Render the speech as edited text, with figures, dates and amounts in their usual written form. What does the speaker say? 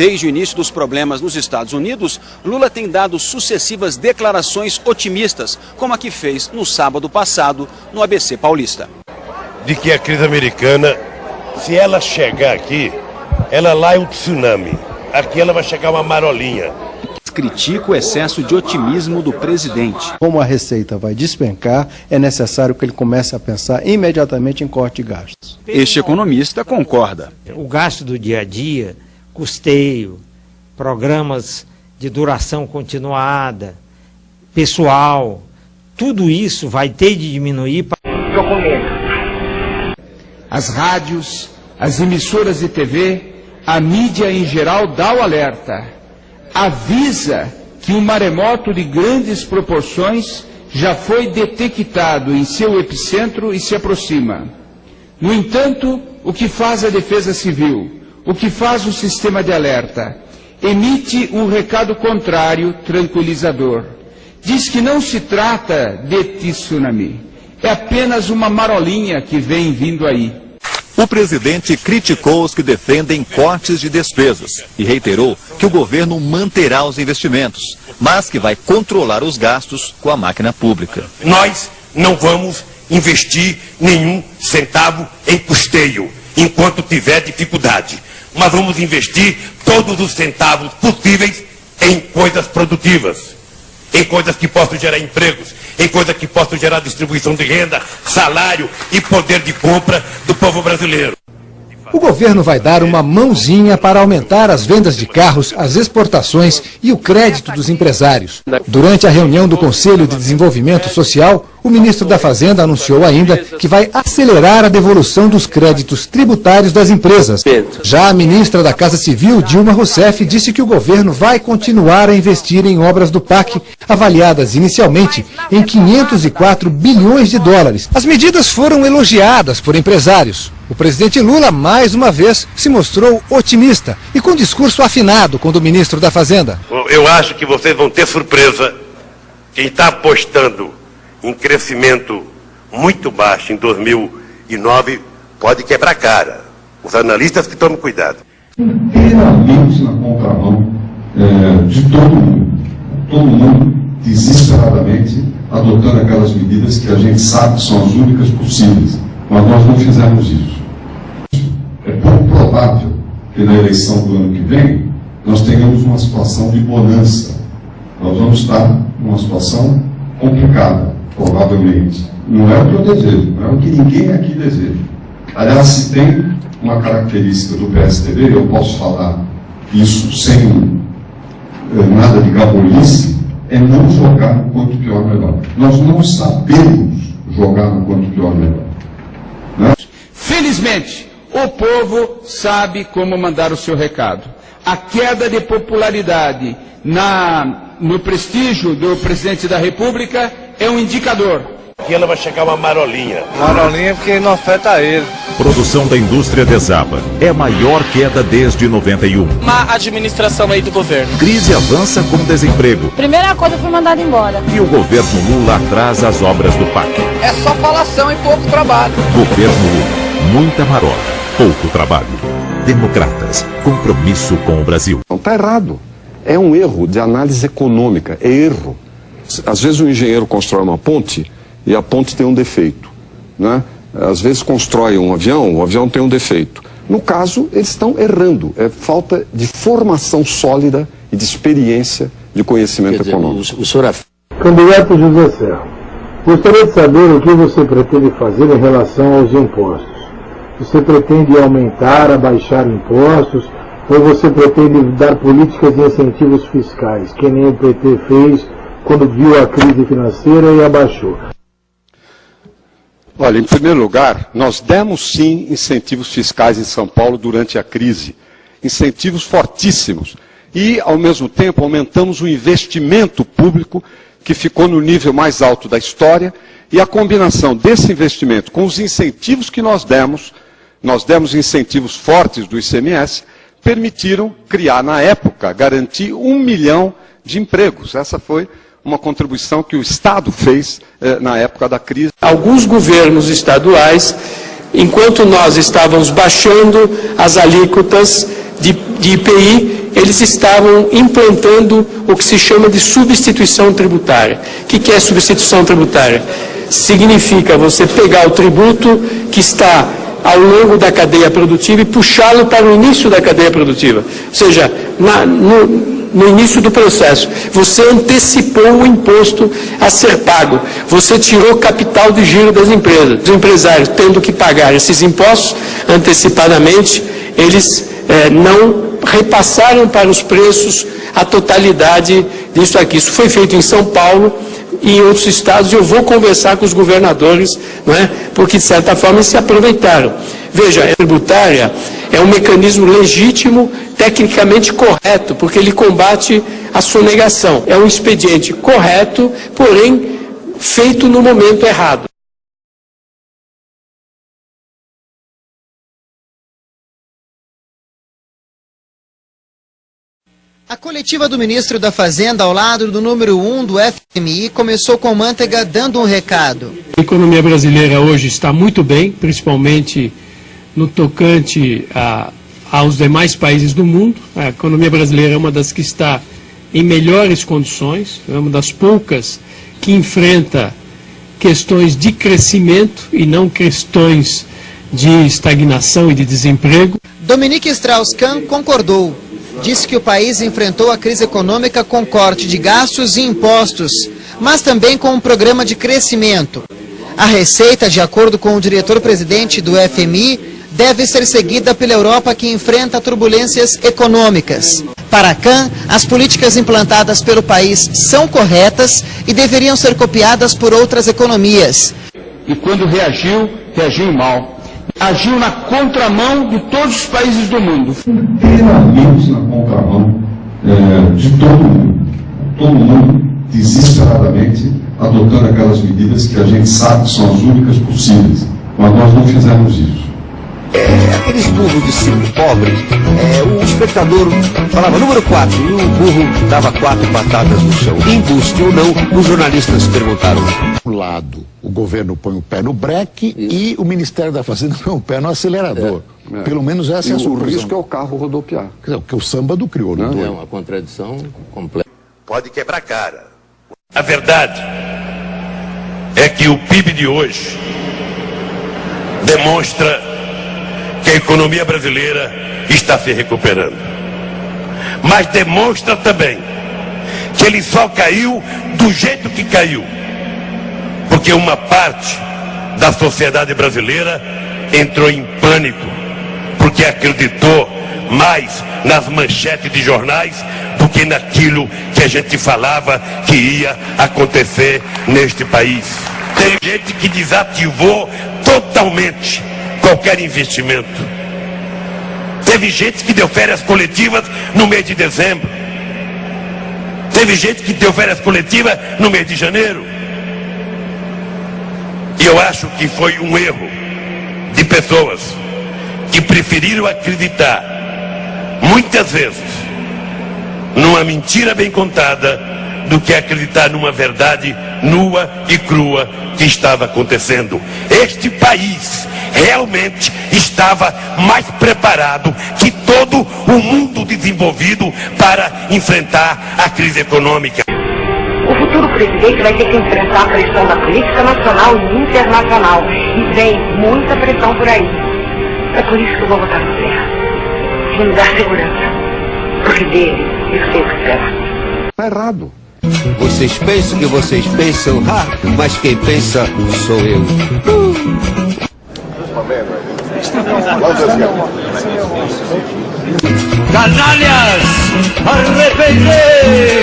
Desde o início dos problemas nos Estados Unidos, Lula tem dado sucessivas declarações otimistas, como a que fez no sábado passado no ABC Paulista. De que a crise americana, se ela chegar aqui, ela lá é um tsunami. Aqui ela vai chegar uma marolinha. Critica o excesso de otimismo do presidente. Como a receita vai despencar, é necessário que ele comece a pensar imediatamente em corte de gastos. Este economista concorda. O gasto do dia a dia, custeio, programas de duração continuada, pessoal, tudo isso vai ter de diminuir. As rádios, as emissoras de TV, a mídia em geral dá o alerta. Avisa que um maremoto de grandes proporções já foi detectado em seu epicentro e se aproxima. No entanto, o que faz a Defesa Civil, o que faz o sistema de alerta? Emite um recado contrário, tranquilizador. Diz que não se trata de tsunami, é apenas uma marolinha que vem vindo aí. O presidente criticou os que defendem cortes de despesas e reiterou que o governo manterá os investimentos, mas que vai controlar os gastos com a máquina pública. Nós não vamos investir nenhum centavo em custeio, enquanto tiver dificuldade. Mas vamos investir todos os centavos possíveis em coisas produtivas, em coisas que possam gerar empregos, em coisas que possam gerar distribuição de renda, salário e poder de compra do povo brasileiro. O governo vai dar uma mãozinha para aumentar as vendas de carros, as exportações e o crédito dos empresários. Durante a reunião do Conselho de Desenvolvimento Social, o ministro da Fazenda anunciou ainda que vai acelerar a devolução dos créditos tributários das empresas. Já a ministra da Casa Civil, Dilma Rousseff, disse que o governo vai continuar a investir em obras do PAC, avaliadas inicialmente em 504 bilhões de dólares. As medidas foram elogiadas por empresários. O presidente Lula, mais uma vez, se mostrou otimista e com discurso afinado com o do ministro da Fazenda. Eu acho que vocês vão ter surpresa. Quem está apostando em crescimento muito baixo em 2009 pode quebrar a cara. Os analistas que tomem cuidado. Inteiramente na contramão de todo mundo. Todo mundo desesperadamente adotando aquelas medidas que a gente sabe que são as únicas possíveis. Mas nós não fizemos isso. É pouco provável que na eleição do ano que vem nós tenhamos uma situação de bonança. Nós vamos estar numa situação complicada, provavelmente. Não é o que eu desejo, não é o que ninguém aqui deseja. Aliás, se tem uma característica do PSDB, eu posso falar isso sem nada de gabolice, é não jogar no quanto pior melhor. Nós não sabemos jogar no quanto pior melhor. Felizmente, o povo sabe como mandar o seu recado. A queda de popularidade no prestígio do presidente da República é um indicador. Aqui ela vai chegar uma marolinha. Marolinha porque não afeta ele. Produção da indústria desaba. É a maior queda desde 91. Má administração aí do governo. Crise avança com desemprego. Primeira coisa foi mandada embora. E o governo Lula atrasa as obras do PAC. É só falação e pouco trabalho. Governo Lula, muita marota, pouco trabalho. Democratas, compromisso com o Brasil. Não está errado. É um erro de análise econômica, é erro. Às vezes o engenheiro constrói uma ponte e a ponte tem um defeito, né? Às vezes constrói um avião, o avião tem um defeito. No caso, eles estão errando. É falta de formação sólida e de experiência de conhecimento econômico. Candidato José Serra, gostaria de saber o que você pretende fazer em relação aos impostos. Você pretende aumentar, abaixar impostos, ou você pretende dar políticas de incentivos fiscais, que nem o PT fez quando viu a crise financeira e abaixou? Olha, em primeiro lugar, nós demos sim incentivos fiscais em São Paulo durante a crise. Incentivos fortíssimos. E, ao mesmo tempo, aumentamos o investimento público, que ficou no nível mais alto da história, e a combinação desse investimento com os incentivos que nós demos incentivos fortes do ICMS, permitiram criar, na época, garantir 1 milhão de empregos. Essa foi uma contribuição que o Estado fez na época da crise. Alguns governos estaduais, enquanto nós estávamos baixando as alíquotas de IPI, eles estavam implantando o que se chama de substituição tributária. O que é substituição tributária? Significa você pegar o tributo que está ao longo da cadeia produtiva e puxá-lo para o início da cadeia produtiva. Ou seja, no início do processo, você antecipou o imposto a ser pago. Você tirou capital de giro das empresas. Os empresários, tendo que pagar esses impostos antecipadamente, eles não repassaram para os preços a totalidade disso aqui. Isso foi feito em São Paulo e em outros estados, e eu vou conversar com os governadores, não é? Porque, de certa forma, eles se aproveitaram. Veja, a tributária é um mecanismo legítimo, tecnicamente correto, porque ele combate a sonegação. É um expediente correto, porém, feito no momento errado. A coletiva do ministro da Fazenda, ao lado do número 1 do FMI, começou com Mantega dando um recado. A economia brasileira hoje está muito bem, principalmente no tocante aos demais países do mundo. A economia brasileira é uma das que está em melhores condições, é uma das poucas que enfrenta questões de crescimento e não questões de estagnação e de desemprego. Dominique Strauss-Kahn concordou. Disse que o país enfrentou a crise econômica com corte de gastos e impostos, mas também com um programa de crescimento. A receita, de acordo com o diretor-presidente do FMI, deve ser seguida pela Europa, que enfrenta turbulências econômicas. Para Kahn, as políticas implantadas pelo país são corretas e deveriam ser copiadas por outras economias. E quando reagiu mal. Agiu na contramão de todos os países do mundo. Inteiramente na contramão de todo mundo. Todo mundo, desesperadamente, adotando aquelas medidas que a gente sabe que são as únicas possíveis. Mas nós não fizemos isso. Aqueles burros de circo pobre, o espectador falava número 4 e o burro dava 4 batatas no chão. Embuste ou não, os jornalistas perguntaram. Um lado, o governo põe o pé no breque e o Ministério da Fazenda põe o pé no acelerador. Pelo menos essa é a sua O risco é o carro rodopiar. Porque o samba do crioulo. Não, é uma contradição completa. Pode quebrar a cara. A verdade é que o PIB de hoje demonstra que a economia brasileira está se recuperando. Mas demonstra também que ele só caiu do jeito que caiu, porque uma parte da sociedade brasileira entrou em pânico, porque acreditou mais nas manchetes de jornais do que naquilo que a gente falava que ia acontecer neste país. Tem gente que desativou totalmente qualquer investimento. Teve gente que deu férias coletivas no mês de dezembro. Teve gente que deu férias coletivas no mês de janeiro. E eu acho que foi um erro de pessoas que preferiram acreditar, muitas vezes, numa mentira bem contada, do que acreditar numa verdade nua e crua que estava acontecendo. Este país realmente estava mais preparado que todo o mundo desenvolvido para enfrentar a crise econômica. O futuro presidente vai ter que enfrentar a pressão da política nacional e internacional. E vem muita pressão por aí. É por isso que eu vou votar no Serra. Sem me dar segurança. Porque dele eu sei o que esperar. Tá errado. Vocês pensam que vocês pensam, mas quem pensa sou eu. Canalhas, arrependei!